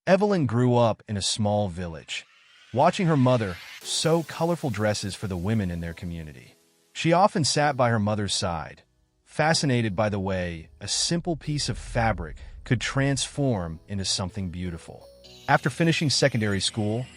Evelyn grew up in a small village, watching her mother sew colorful dresses for the women in their community. She often sat by her mother's side, fascinated by the way a simple piece of fabric could transform into something beautiful. After finishing secondary school,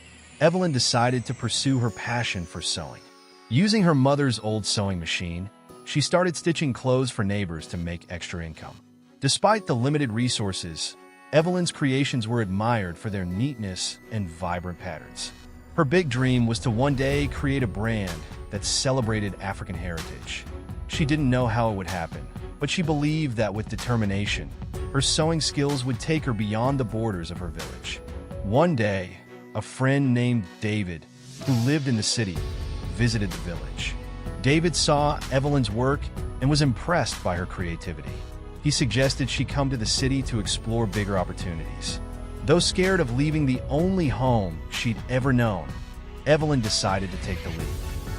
Evelyn decided to pursue her passion for sewing. Using her mother's old sewing machine, she started stitching clothes for neighbors to make extra income. Despite the limited resources, Evelyn's creations were admired for their neatness and vibrant patterns. Her big dream was to one day create a brand that celebrated African heritage. She didn't know how it would happen, but she believed that with determination, her sewing skills would take her beyond the borders of her village. One day, a friend named David, who lived in the city, visited the village. David saw Evelyn's work and was impressed by her creativity. He suggested she come to the city to explore bigger opportunities. Though scared of leaving the only home she'd ever known, Evelyn decided to take the lead.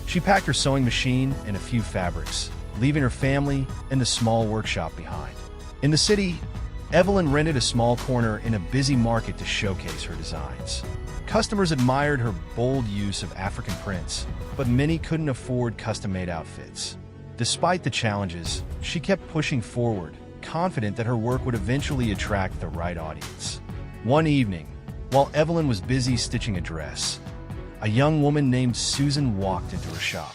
She packed her sewing machine and a few fabrics, leaving her family and the small workshop behind. In the city, Evelyn rented a small corner in a busy market to showcase her designs. Customers admired her bold use of African prints, but many couldn't afford custom-made outfits. Despite the challenges, she kept pushing forward, confident that her work would eventually attract the right audience. One evening, while Evelyn was busy stitching a dress, a young woman named Susan walked into her shop.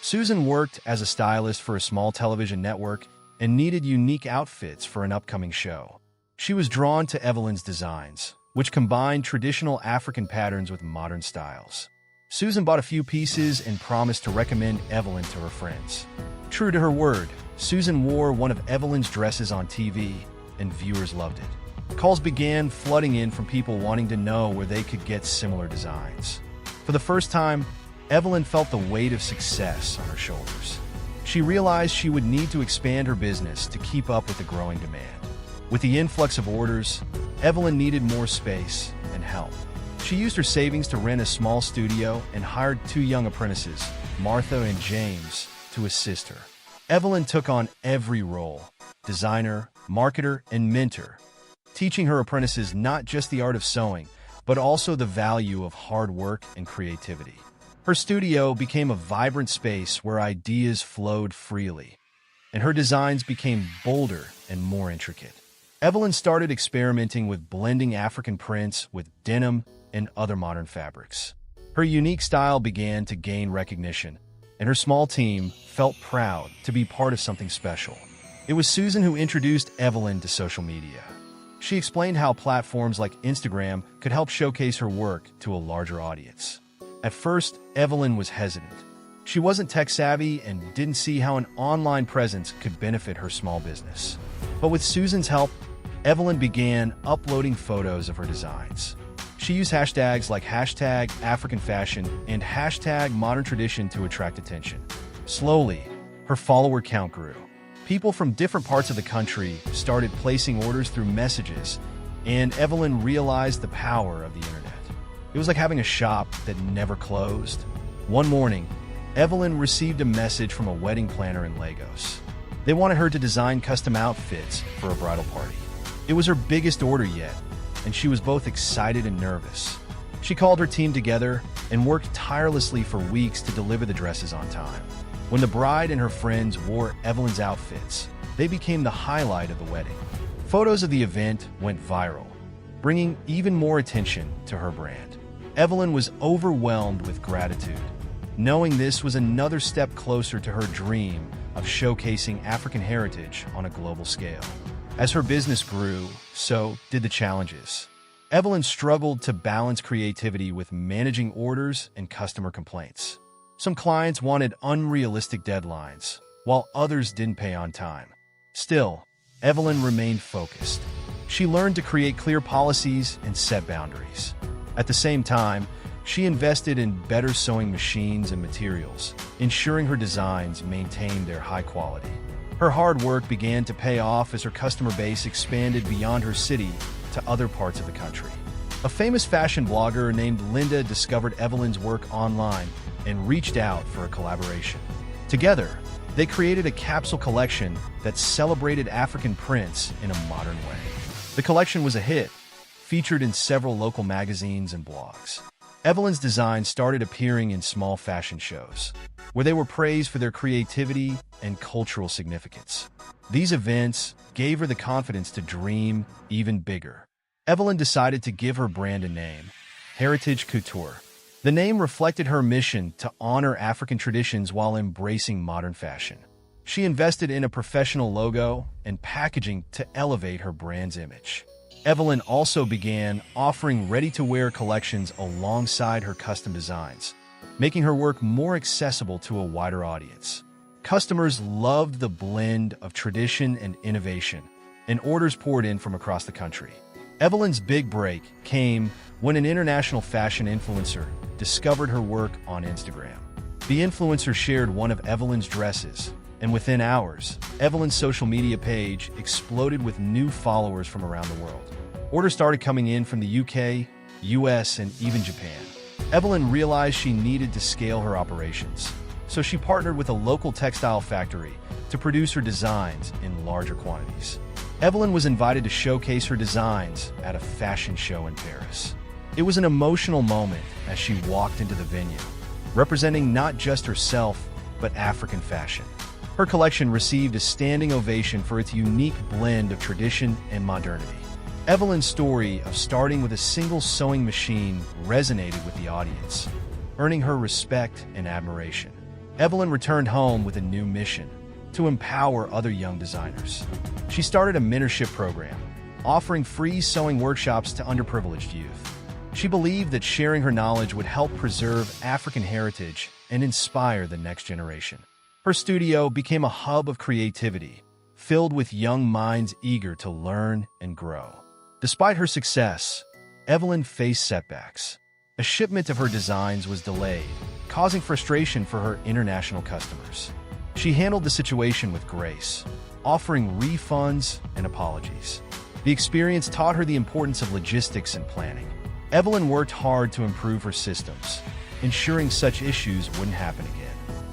Susan worked as a stylist for a small television network and needed unique outfits for an upcoming show. She was drawn to Evelyn's designs, which combined traditional African patterns with modern styles. Susan bought a few pieces and promised to recommend Evelyn to her friends. True to her word, Susan wore one of Evelyn's dresses on TV, and viewers loved it. Calls began flooding in from people wanting to know where they could get similar designs. For the first time, Evelyn felt the weight of success on her shoulders. She realized she would need to expand her business to keep up with the growing demand. With the influx of orders, Evelyn needed more space and help. She used her savings to rent a small studio and hired 2 young apprentices, Martha and James, to assist her. Evelyn took on every role: designer, marketer, and mentor, teaching her apprentices not just the art of sewing, but also the value of hard work and creativity. Her studio became a vibrant space where ideas flowed freely, and her designs became bolder and more intricate. Evelyn started experimenting with blending African prints with denim and other modern fabrics. Her unique style began to gain recognition, and her small team felt proud to be part of something special. It was Susan who introduced Evelyn to social media. She explained how platforms like Instagram could help showcase her work to a larger audience. At first, Evelyn was hesitant. She wasn't tech-savvy and didn't see how an online presence could benefit her small business. But with Susan's help, Evelyn began uploading photos of her designs. She used hashtags like #AfricanFashion and #ModernTradition to attract attention. Slowly, her follower count grew. People from different parts of the country started placing orders through messages, and Evelyn realized the power of the internet. It was like having a shop that never closed. One morning, Evelyn received a message from a wedding planner in Lagos. They wanted her to design custom outfits for a bridal party. It was her biggest order yet, and she was both excited and nervous. She called her team together and worked tirelessly for weeks to deliver the dresses on time. When the bride and her friends wore Evelyn's outfits, they became the highlight of the wedding. Photos of the event went viral, bringing even more attention to her brand. Evelyn was overwhelmed with gratitude, knowing this was another step closer to her dream of showcasing African heritage on a global scale. As her business grew, so did the challenges. Evelyn struggled to balance creativity with managing orders and customer complaints. Some clients wanted unrealistic deadlines, while others didn't pay on time. Still, Evelyn remained focused. She learned to create clear policies and set boundaries. At the same time, she invested in better sewing machines and materials, ensuring her designs maintained their high quality. Her hard work began to pay off as her customer base expanded beyond her city to other parts of the country. A famous fashion blogger named Linda discovered Evelyn's work online and reached out for a collaboration. Together, they created a capsule collection that celebrated African prints in a modern way. The collection was a hit, featured in several local magazines and blogs. Evelyn's designs started appearing in small fashion shows, where they were praised for their creativity and cultural significance. These events gave her the confidence to dream even bigger. Evelyn decided to give her brand a name, Heritage Couture. The name reflected her mission to honor African traditions while embracing modern fashion. She invested in a professional logo and packaging to elevate her brand's image. Evelyn also began offering ready-to-wear collections alongside her custom designs, making her work more accessible to a wider audience. Customers loved the blend of tradition and innovation, and orders poured in from across the country. Evelyn's big break came when an international fashion influencer discovered her work on Instagram. The influencer shared one of Evelyn's dresses, and within hours, Evelyn's social media page exploded with new followers from around the world. Orders started coming in from the UK, US, and even Japan. Evelyn realized she needed to scale her operations, so she partnered with a local textile factory to produce her designs in larger quantities. Evelyn was invited to showcase her designs at a fashion show in Paris. It was an emotional moment as she walked into the venue, representing not just herself, but African fashion. Her collection received a standing ovation for its unique blend of tradition and modernity. Evelyn's story of starting with a single sewing machine resonated with the audience, earning her respect and admiration. Evelyn returned home with a new mission: to empower other young designers. She started a mentorship program, offering free sewing workshops to underprivileged youth. She believed that sharing her knowledge would help preserve African heritage and inspire the next generation. Her studio became a hub of creativity, filled with young minds eager to learn and grow. Despite her success, Evelyn faced setbacks. A shipment of her designs was delayed, causing frustration for her international customers. She handled the situation with grace, offering refunds and apologies. The experience taught her the importance of logistics and planning. Evelyn worked hard to improve her systems, ensuring such issues wouldn't happen again.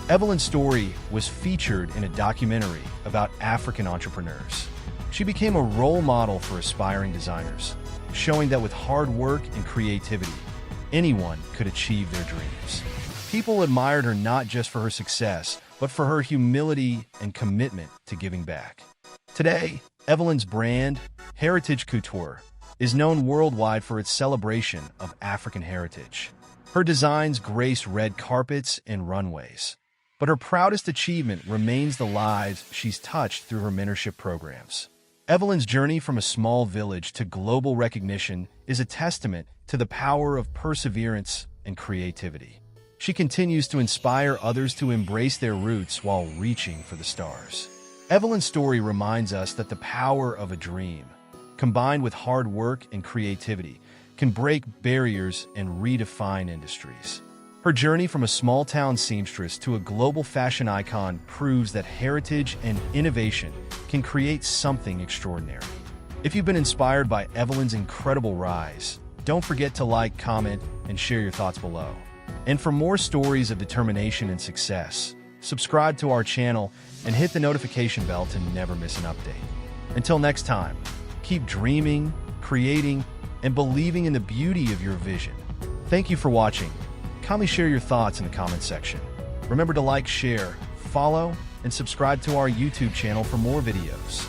Evelyn's story was featured in a documentary about African entrepreneurs. She became a role model for aspiring designers, showing that with hard work and creativity, anyone could achieve their dreams. People admired her not just for her success, but for her humility and commitment to giving back. Today, Evelyn's brand, Heritage Couture, is known worldwide for its celebration of African heritage. Her designs grace red carpets and runways, but her proudest achievement remains the lives she's touched through her mentorship programs. Evelyn's journey from a small village to global recognition is a testament to the power of perseverance and creativity. She continues to inspire others to embrace their roots while reaching for the stars. Evelyn's story reminds us that the power of a dream, combined with hard work and creativity, can break barriers and redefine industries. Her journey from a small-town seamstress to a global fashion icon proves that heritage and innovation can create something extraordinary. If you've been inspired by Evelyn's incredible rise, don't forget to like, comment, and share your thoughts below. And for more stories of determination and success, subscribe to our channel and hit the notification bell to never miss an update. Until next time, keep dreaming, creating, and believing in the beauty of your vision. Thank you for watching. Kindly share your thoughts in the comment section. Remember to like, share, follow, and subscribe to our YouTube channel for more videos.